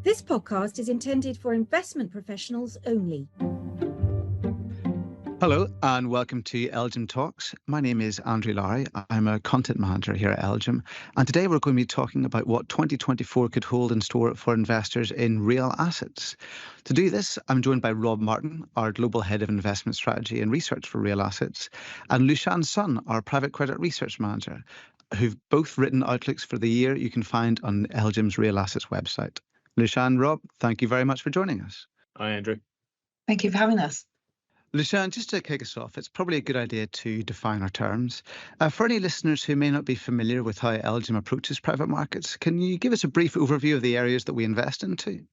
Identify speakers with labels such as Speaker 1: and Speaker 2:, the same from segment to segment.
Speaker 1: This podcast is intended for investment professionals only.
Speaker 2: Hello and welcome to LGIM Talks. My name is Andrew Lowry. I'm a content manager here at LGIM. And today we're going to be talking about what 2024 could hold in store for investors in real assets. To do this, I'm joined by Rob Martin, our Global Head of Investment Strategy and Research for Real Assets, and Lushan Sun, our Private Credit Research Manager, who've both written outlooks for the year you can find on LGIM's Real Assets website. Lushan, Rob, thank you very much for joining us.
Speaker 3: Hi, Andrew.
Speaker 4: Thank you for having us.
Speaker 2: Lushan, just to kick us off, it's probably a good idea to define our terms. For any listeners who may not be familiar with how LGIM approaches private markets, can you give us a brief overview of the areas that we invest into?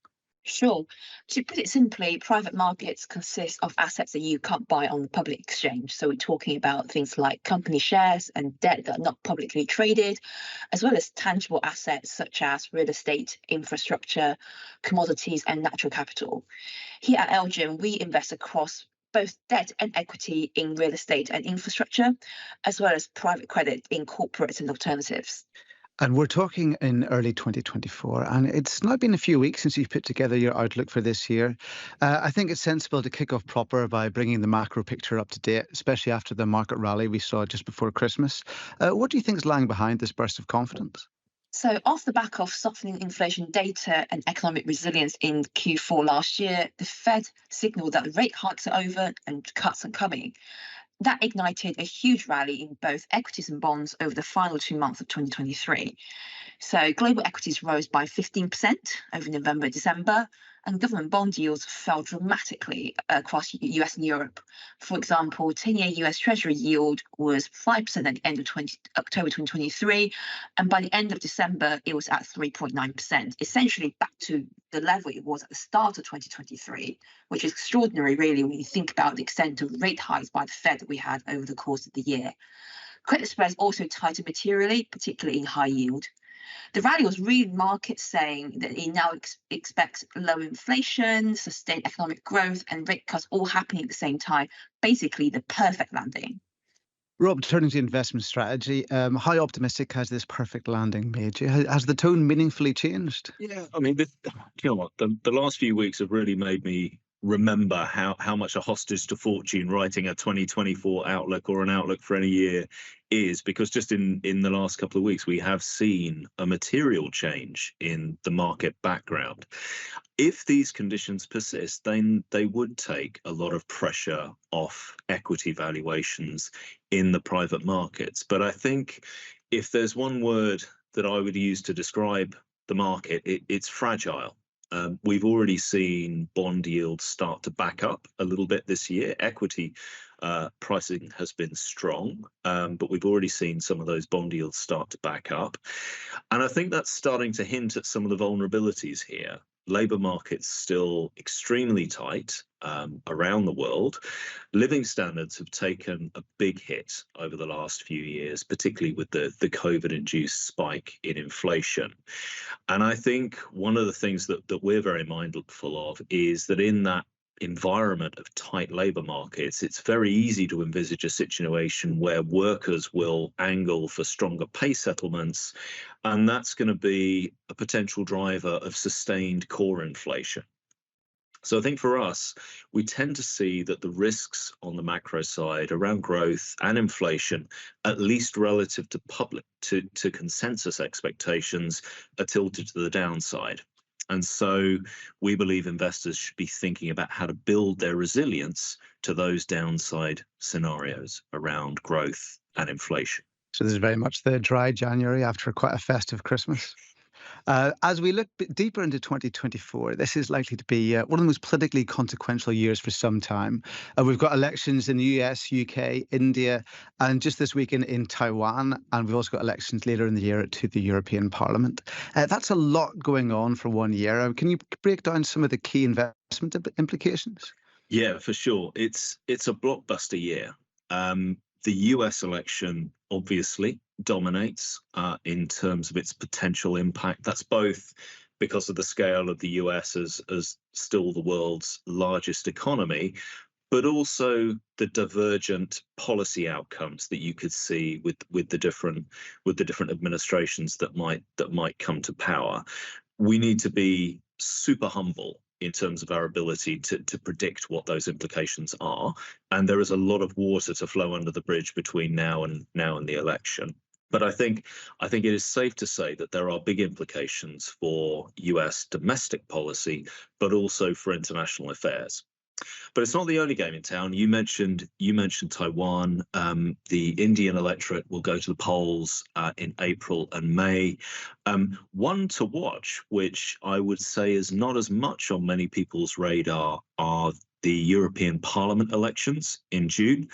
Speaker 4: Sure. To put it simply, private markets consist of assets that you can't buy on the public exchange. So we're talking about things like company shares and debt that are not publicly traded, as well as tangible assets such as real estate, infrastructure, commodities, and natural capital. Here at LGIM, we invest across both debt and equity in real estate and infrastructure, as well as private credit in corporates and alternatives.
Speaker 2: And we're talking in early 2024, and it's now been a few weeks since you've put together your outlook for this year. I think it's sensible to kick off proper by bringing the macro picture up to date, especially after the market rally we saw just before Christmas. What do you think is lying behind this burst of confidence?
Speaker 4: So off the back of softening inflation data and economic resilience in Q4 last year, the Fed signaled that rate hikes are over and cuts are coming. That ignited a huge rally in both equities and bonds over the final 2 months of 2023. So global equities rose by 15% over November, December, and government bond yields fell dramatically across US and Europe. For example, 10-year US Treasury yield was 5% at the end of October 2023, and by the end of December, it was at 3.9%, essentially back to the level it was at the start of 2023, which is extraordinary, really, when you think about the extent of rate hikes by the Fed that we had over the course of the year. Credit spreads also tightened materially, particularly in high yield. The rally was really markets saying that it now expects low inflation, sustained economic growth, and rate cuts all happening at the same time, basically the perfect landing.
Speaker 2: Rob, turning to investment strategy, how optimistic has this perfect landing made you? Has the tone meaningfully changed?
Speaker 3: Yeah, I mean, you know what? The last few weeks have really made me remember how much a hostage to fortune writing a 2024 outlook or an outlook for any year is, because just in the last couple of weeks, we have seen a material change in the market background. If these conditions persist, then they would take a lot of pressure off equity valuations in the private markets. But I think if there's one word that I would use to describe the market, it's fragile. We've already seen bond yields start to back up a little bit this year. Equity pricing has been strong, but we've already seen some of those bond yields start to back up. And I think that's starting to hint at some of the vulnerabilities here. Labour market's still extremely tight around the world. Living standards have taken a big hit over the last few years, particularly with the COVID-induced spike in inflation. And I think one of the things that we're very mindful of is that in that environment of tight labour markets, it's very easy to envisage a situation where workers will angle for stronger pay settlements, and that's going to be a potential driver of sustained core inflation. So I think for us, we tend to see that the risks on the macro side around growth and inflation, at least relative to consensus expectations, are tilted to the downside. And so we believe investors should be thinking about how to build their resilience to those downside scenarios around growth and inflation.
Speaker 2: So this is very much the dry January after quite a festive Christmas. As we look deeper into 2024, this is likely to be one of the most politically consequential years for some time. We've got elections in the US, UK, India, and just this weekend in Taiwan. And we've also got elections later in the year to the European Parliament. That's a lot going on for 1 year. Can you break down some of the key investment implications?
Speaker 3: Yeah, for sure. It's a blockbuster year. The US election obviously dominates in terms of its potential impact. That's both because of the scale of the US as still the world's largest economy, but also the divergent policy outcomes that you could see with the different administrations that might come to power. We need to be super humble in terms of our ability to predict what those implications are, and there is a lot of water to flow under the bridge between now and the election. But I think it is safe to say that there are big implications for US domestic policy, but also for international affairs. But it's not the only game in town. You mentioned Taiwan. The Indian electorate will go to the polls in April and May. One to watch, which I would say is not as much on many people's radar, are the European Parliament elections in June.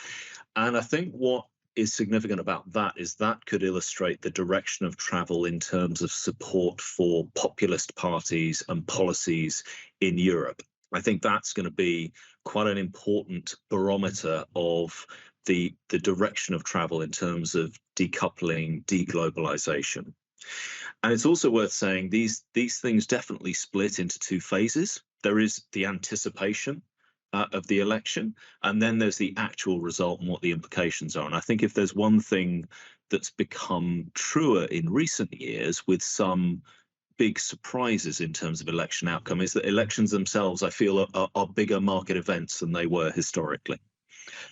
Speaker 3: And I think what is significant about that is that could illustrate the direction of travel in terms of support for populist parties and policies in Europe. I think that's going to be quite an important barometer of the direction of travel in terms of decoupling, deglobalization. And it's also worth saying these things definitely split into two phases. There is the anticipation of the election, and then there's the actual result and what the implications are. And I think if there's one thing that's become truer in recent years, with some big surprises in terms of election outcome, is that elections themselves, I feel, are bigger market events than they were historically.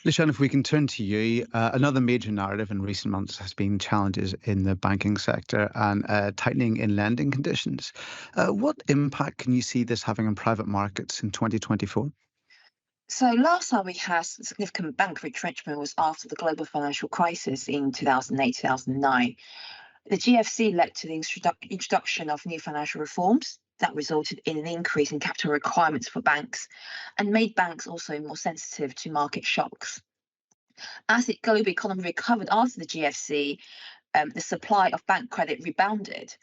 Speaker 2: Lushan, if we can turn to you, another major narrative in recent months has been challenges in the banking sector and tightening in lending conditions. What impact can you see this having on private markets in 2024?
Speaker 4: So last time we had significant bank retrenchment was after the global financial crisis in 2008, 2009. The GFC led to the introduction of new financial reforms that resulted in an increase in capital requirements for banks and made banks also more sensitive to market shocks. As the global economy recovered after the GFC, the supply of bank credit rebounded.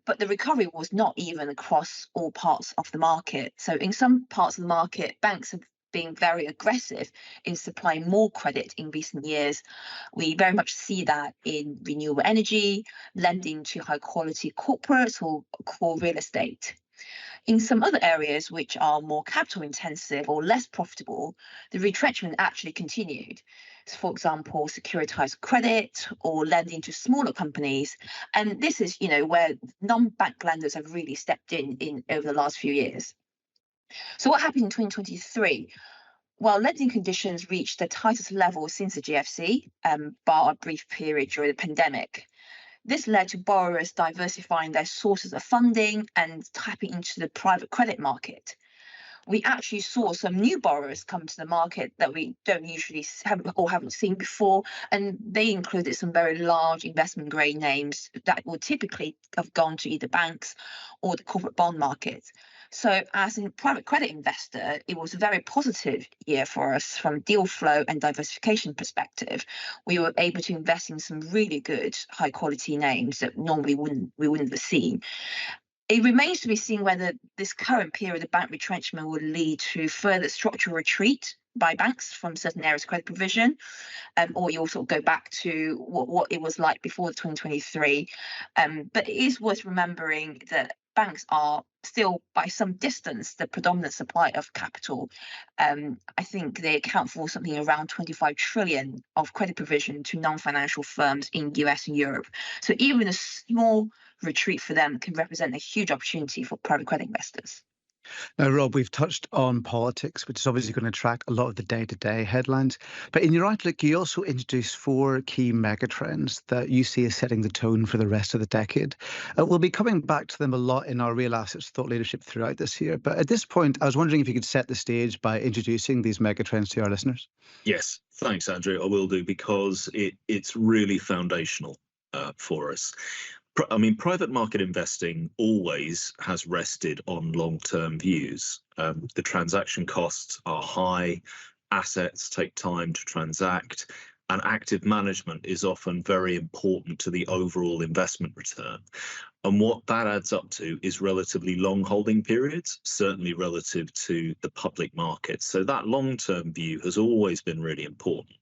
Speaker 4: But the recovery was not even across all parts of the market. So in some parts of the market, banks have been very aggressive in supplying more credit in recent years. We very much see that in renewable energy, lending to high quality corporates or core real estate. In some other areas which are more capital intensive or less profitable, the retrenchment actually continued. So for example, securitized credit or lending to smaller companies. And this is, where non-bank lenders have really stepped in over the last few years. So what happened in 2023? Well, lending conditions reached the tightest level since the GFC, bar a brief period during the pandemic. This led to borrowers diversifying their sources of funding and tapping into the private credit market. We actually saw some new borrowers come to the market that we don't usually haven't seen before, and they included some very large investment grade names that would typically have gone to either banks or the corporate bond market. So as a private credit investor, it was a very positive year for us from deal flow and diversification perspective. We were able to invest in some really good high quality names that normally we wouldn't have seen. It remains to be seen whether this current period of bank retrenchment will lead to further structural retreat by banks from certain areas of credit provision, or you also go back to what it was like before 2023. But it is worth remembering that banks are still, by some distance, the predominant supply of capital. I think they account for something around 25 trillion of credit provision to non-financial firms in US and Europe. So even a small retreat for them can represent a huge opportunity for private credit investors.
Speaker 2: Now, Rob, we've touched on politics, which is obviously going to track a lot of the day-to-day headlines. But in your outlook, you also introduced 4 key megatrends that you see as setting the tone for the rest of the decade. We'll be coming back to them a lot in our Real Assets Thought Leadership throughout this year. But at this point, I was wondering if you could set the stage by introducing these megatrends to our listeners.
Speaker 3: Yes, thanks, Andrew. I will do, because it's really foundational for us. I mean, private market investing always has rested on long-term views. The transaction costs are high, assets take time to transact, and active management is often very important to the overall investment return. And what that adds up to is relatively long holding periods, certainly relative to the public market. So that long-term view has always been really important.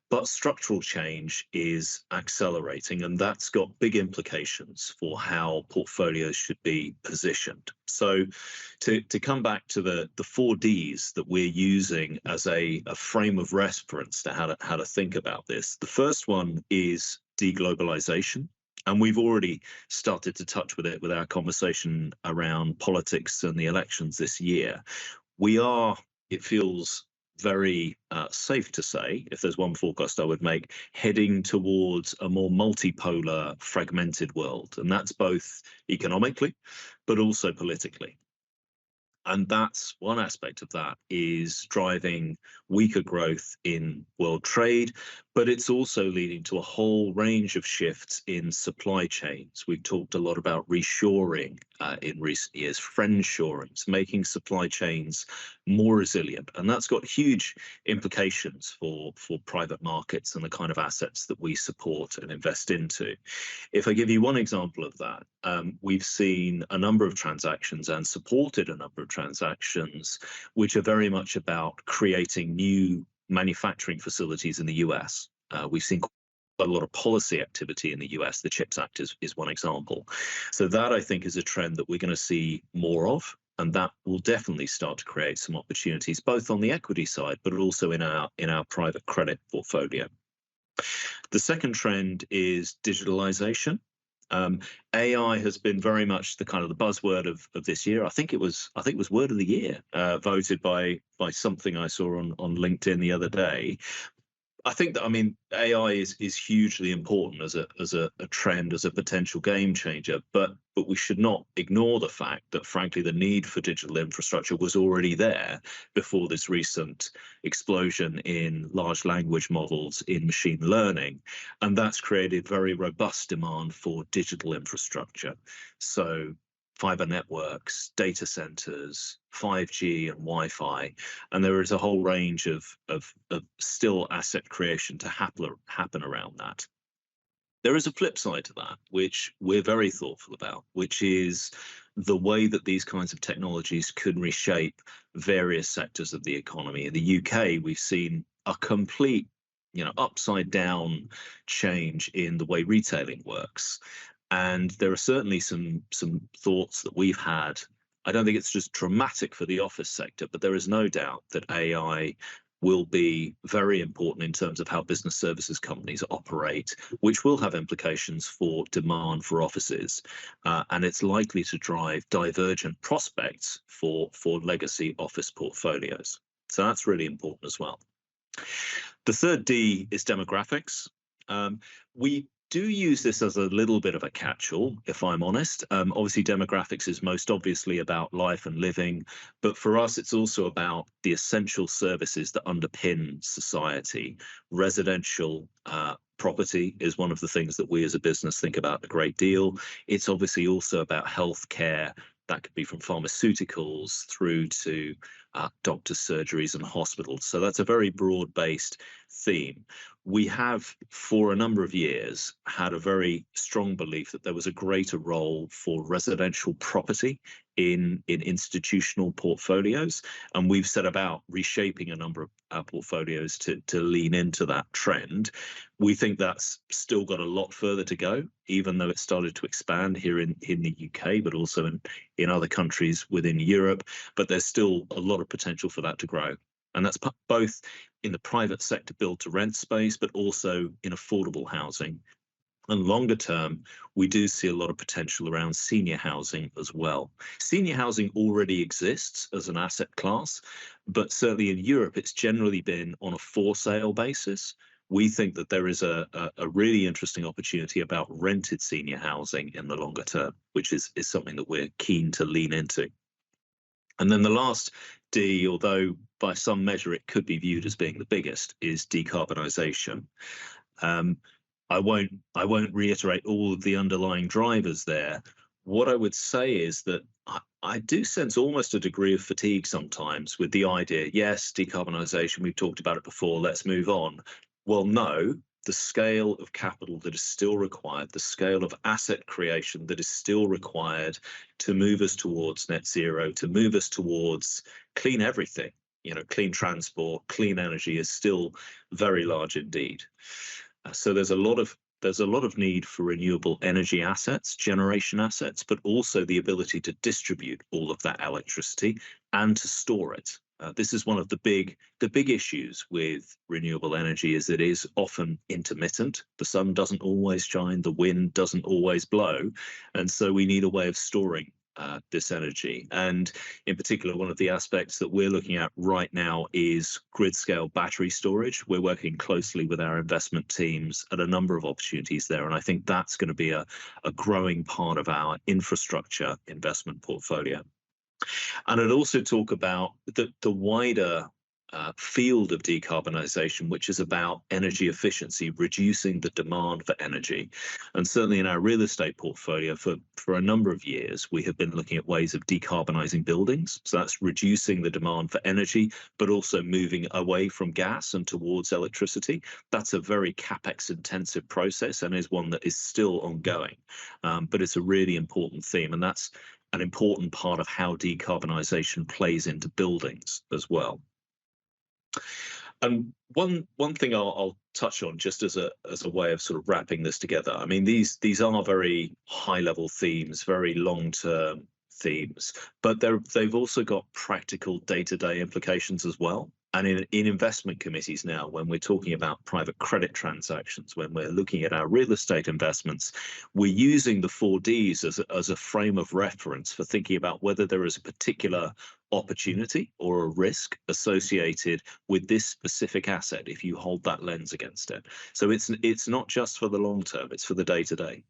Speaker 3: But structural change is accelerating, and that's got big implications for how portfolios should be positioned. So to come back to the 4 Ds that we're using as a frame of reference to how to think about this, the first one is deglobalization. And we've already started to touch with it with our conversation around politics and the elections this year. We are, it feels very safe to say, if there's one forecast I would make, heading towards a more multipolar, fragmented world. And that's both economically, but also politically. And that's one aspect of that is driving weaker growth in world trade, but it's also leading to a whole range of shifts in supply chains. We've talked a lot about reshoring in recent years, friendshoring, making supply chains more resilient. And that's got huge implications for private markets and the kind of assets that we support and invest into. If I give you one example of that, we've seen a number of transactions and supported a number of transactions which are very much about creating new manufacturing facilities in the US. We've seen quite a lot of policy activity in the US. The CHIPS Act is one example. So that, I think, is a trend that we're going to see more of. And that will definitely start to create some opportunities, both on the equity side, but also in our private credit portfolio. The second trend is digitalization. AI has been very much the kind of the buzzword of this year. I think it was word of the year, voted by something I saw on LinkedIn the other day. I think that, I mean, AI is hugely important as a trend, as a potential game changer, but we should not ignore the fact that, frankly, the need for digital infrastructure was already there before this recent explosion in large language models in machine learning, and that's created very robust demand for digital infrastructure. So fiber networks, data centers, 5G and Wi-Fi, and there is a whole range of still asset creation to happen around that. There is a flip side to that, which we're very thoughtful about, which is the way that these kinds of technologies could reshape various sectors of the economy. In the UK, we've seen a complete, upside down change in the way retailing works. And there are certainly some thoughts that we've had. I don't think it's just dramatic for the office sector, but there is no doubt that AI will be very important in terms of how business services companies operate, which will have implications for demand for offices. And it's likely to drive divergent prospects for legacy office portfolios. So that's really important as well. The third D is demographics. We do use this as a little bit of a catch-all, if I'm honest. Obviously, demographics is most obviously about life and living, but for us, it's also about the essential services that underpin society. Residential property is one of the things that we as a business think about a great deal. It's obviously also about healthcare. That could be from pharmaceuticals through to doctors' surgeries and hospitals. So that's a very broad-based theme. We have, for a number of years, had a very strong belief that there was a greater role for residential property in institutional portfolios, and we've set about reshaping a number of our portfolios to lean into that trend. We think that's still got a lot further to go, even though it started to expand here in the UK, but also in other countries within Europe. But there's still a lot of potential for that to grow. And that's both in the private sector build to rent space, but also in affordable housing. And longer term, we do see a lot of potential around senior housing as well. Senior housing already exists as an asset class, but certainly in Europe, it's generally been on a for sale basis. We think that there is a really interesting opportunity about rented senior housing in the longer term, which is something that we're keen to lean into. And then the last D, although by some measure it could be viewed as being the biggest, is decarbonisation. I won't reiterate all of the underlying drivers there. What I would say is that I do sense almost a degree of fatigue sometimes with the idea, yes, decarbonisation, we've talked about it before, let's move on. Well, no, the scale of capital that is still required, the scale of asset creation that is still required to move us towards net zero, to move us towards clean everything, clean transport, clean energy is still very large indeed. So there's a lot of need for renewable energy assets, generation assets, but also the ability to distribute all of that electricity and to store it. This is one of the big issues with renewable energy, is it is often intermittent. The sun doesn't always shine, the wind doesn't always blow, and so we need a way of storing this energy. And in particular, one of the aspects that we're looking at right now is grid-scale battery storage. We're working closely with our investment teams at a number of opportunities there, and I think that's going to be a growing part of our infrastructure investment portfolio. And I'd also talk about the wider field of decarbonisation, which is about energy efficiency, reducing the demand for energy. And certainly in our real estate portfolio, for a number of years, we have been looking at ways of decarbonising buildings. So that's reducing the demand for energy, but also moving away from gas and towards electricity. That's a very capex intensive process and is one that is still ongoing. But it's a really important theme, and that's an important part of how decarbonisation plays into buildings as well. And one thing I'll touch on, just as a way of sort of wrapping this together. I mean, these are very high level themes, very long term themes, but they've also got practical day-to-day implications as well. And in investment committees now, when we're talking about private credit transactions, when we're looking at our real estate investments, we're using the 4Ds as a frame of reference for thinking about whether there is a particular opportunity or a risk associated with this specific asset if you hold that lens against it. So it's not just for the long term, it's for the day-to-day.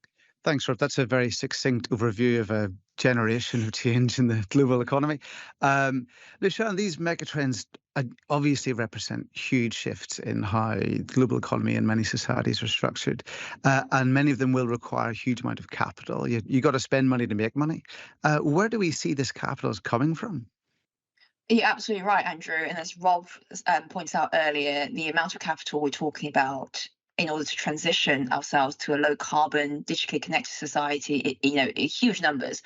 Speaker 2: Thanks, Rob. That's a very succinct overview of a generation of change in the global economy. Lushan, these megatrends obviously represent huge shifts in how the global economy and many societies are structured, and many of them will require a huge amount of capital. You got to spend money to make money. Where do we see this capital is coming from?
Speaker 4: You're absolutely right, Andrew. And as Rob points out earlier, the amount of capital we're talking about in order to transition ourselves to a low carbon, digitally connected society, huge numbers.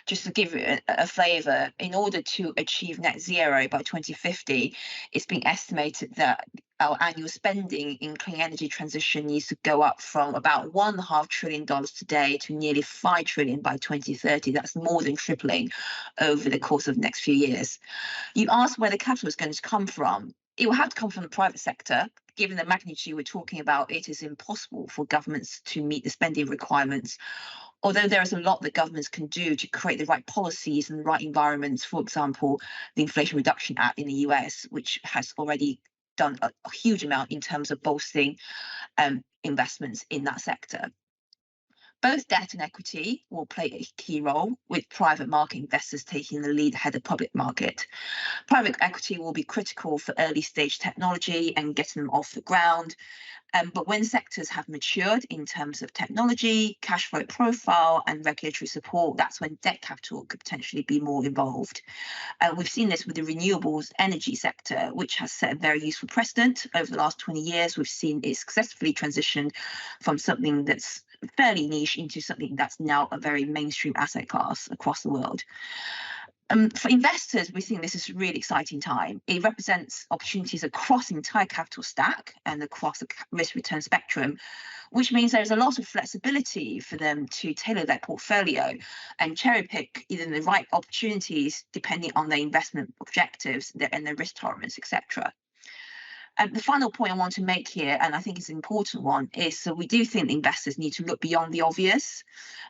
Speaker 4: Just to give you a flavour, in order to achieve net zero by 2050, it's been estimated that our annual spending in clean energy transition needs to go up from about $1.5 trillion today to nearly $5 trillion by 2030. That's more than tripling over the course of the next few years. You asked where the capital is going to come from. It will have to come from the private sector. Given the magnitude we're talking about, it is impossible for governments to meet the spending requirements. Although there is a lot that governments can do to create the right policies and the right environments, for example, the Inflation Reduction Act in the US, which has already done a huge amount in terms of bolstering investments in that sector. Both debt and equity will play a key role, with private market investors taking the lead ahead of public market. Private equity will be critical for early stage technology and getting them off the ground. But when sectors have matured in terms of technology, cash flow profile, and regulatory support, that's when debt capital could potentially be more involved. We've seen this with the renewables energy sector, which has set a very useful precedent. Over the last 20 years, we've seen it successfully transition from something that's fairly niche into something that's now a very mainstream asset class across the world. For investors, we think this is a really exciting time. It represents opportunities across the entire capital stack and across the risk-return spectrum, which means there's a lot of flexibility for them to tailor their portfolio and cherry-pick either the right opportunities depending on their investment objectives and their risk tolerance, etc. The final point I want to make here, and I think it's an important one, is so we do think investors need to look beyond the obvious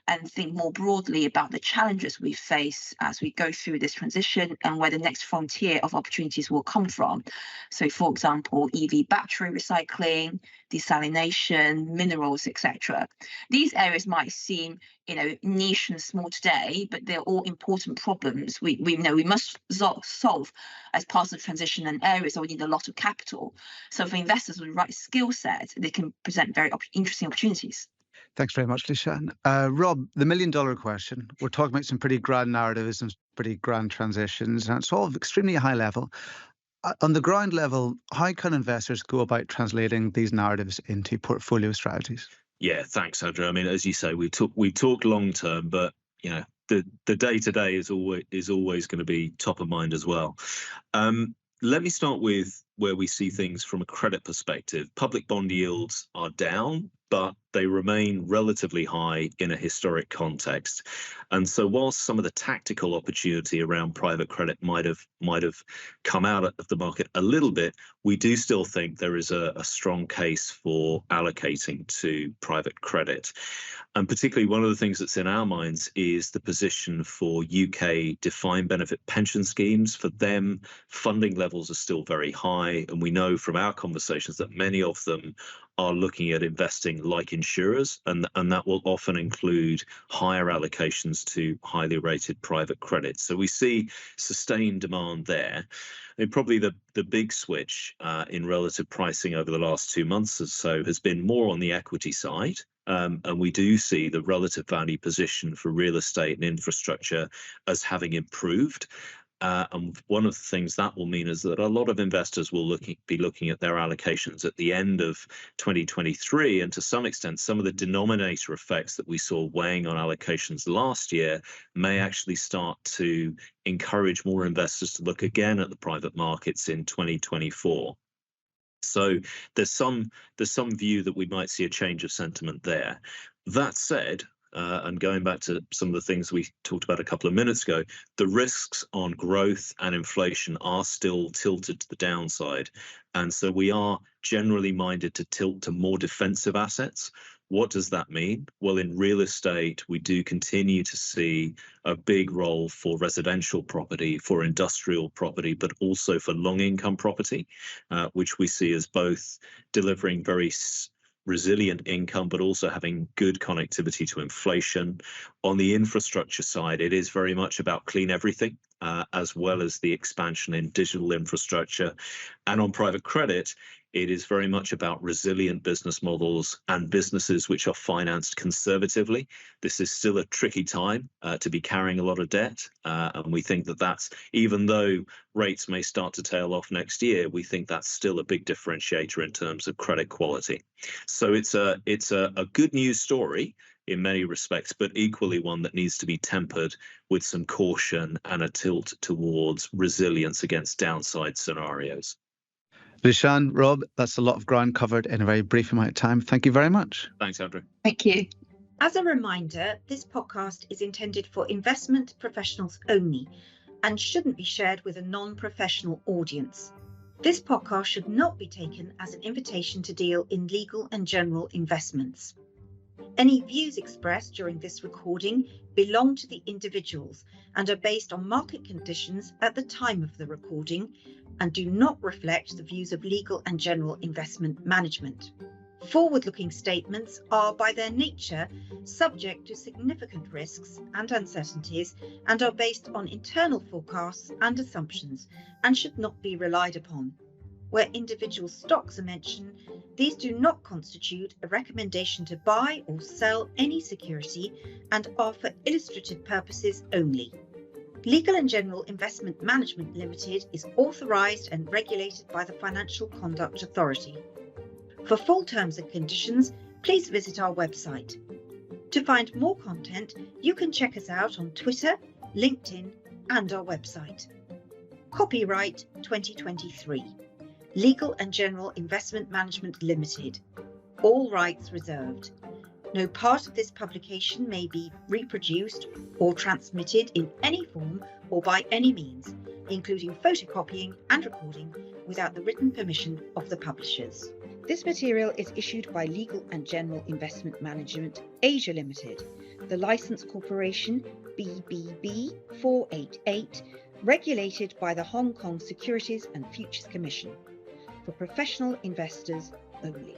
Speaker 4: and think more broadly about the challenges we face as we go through this transition and where the next frontier of opportunities will come from. So, for example, EV battery recycling, desalination, minerals, etc. These areas might seem niche and small today, but they're all important problems we know we must solve as part of the transition, and areas that we need a lot of capital. So for investors with the right skill set, they can present very interesting opportunities.
Speaker 2: Thanks very much, Lushan. Rob, the $1 million question. We're talking about some pretty grand narratives and pretty grand transitions, and it's all extremely high level. On the ground level, how can investors go about translating these narratives into portfolio strategies?
Speaker 3: Yeah, thanks, Andrew. I mean, as you say, we talk long term, but the day to day is always going to be top of mind as well. Let me start with where we see things from a credit perspective. Public bond yields are down, but they remain relatively high in a historic context. And so whilst some of the tactical opportunity around private credit might have come out of the market a little bit, we do still think there is a strong case for allocating to private credit. And particularly one of the things that's in our minds is the position for UK defined benefit pension schemes. For them, funding levels are still very high. And we know from our conversations that many of them are looking at investing like insurers, and that will often include higher allocations to highly rated private credit. So we see sustained demand there. And probably the big switch in relative pricing over the last 2 months or so has been more on the equity side. And we do see the relative value position for real estate and infrastructure as having improved. And one of the things that will mean is that a lot of investors will be looking at their allocations at the end of 2023, and to some extent, some of the denominator effects that we saw weighing on allocations last year may actually start to encourage more investors to look again at the private markets in 2024. So there's some view that we might see a change of sentiment there. That said, and going back to some of the things we talked about a couple of minutes ago, the risks on growth and inflation are still tilted to the downside. And so we are generally minded to tilt to more defensive assets. What does that mean? Well, in real estate, we do continue to see a big role for residential property, for industrial property, but also for long income property, which we see as both delivering very resilient income, but also having good connectivity to inflation. On the infrastructure side, it is very much about clean everything, as well as the expansion in digital infrastructure. And on private credit, it is very much about resilient business models and businesses which are financed conservatively. This is still a tricky time to be carrying a lot of debt. And we think that that's, even though rates may start to tail off next year, we think that's still a big differentiator in terms of credit quality. So it's a good news story in many respects, but equally one that needs to be tempered with some caution and a tilt towards resilience against downside scenarios.
Speaker 2: Lushan, Rob, that's a lot of ground covered in a very brief amount of time. Thank you very much.
Speaker 3: Thanks, Andrew.
Speaker 4: Thank you.
Speaker 1: As a reminder, this podcast is intended for investment professionals only and shouldn't be shared with a non-professional audience. This podcast should not be taken as an invitation to deal in legal and general investments. Any views expressed during this recording belong to the individuals and are based on market conditions at the time of the recording and do not reflect the views of legal and general investment management. Forward-looking statements are by their nature subject to significant risks and uncertainties and are based on internal forecasts and assumptions and should not be relied upon. Where individual stocks are mentioned, these do not constitute a recommendation to buy or sell any security and are for illustrative purposes only. Legal and General Investment Management Limited is authorised and regulated by the Financial Conduct Authority. For full terms and conditions, please visit our website. To find more content, you can check us out on Twitter, LinkedIn, and our website. Copyright 2023. Legal and General Investment Management Limited. All rights reserved. No part of this publication may be reproduced or transmitted in any form or by any means, including photocopying and recording, without the written permission of the publishers. This material is issued by Legal and General Investment Management Asia Limited, the Licensed Corporation BBB 488, regulated by the Hong Kong Securities and Futures Commission, for professional investors only.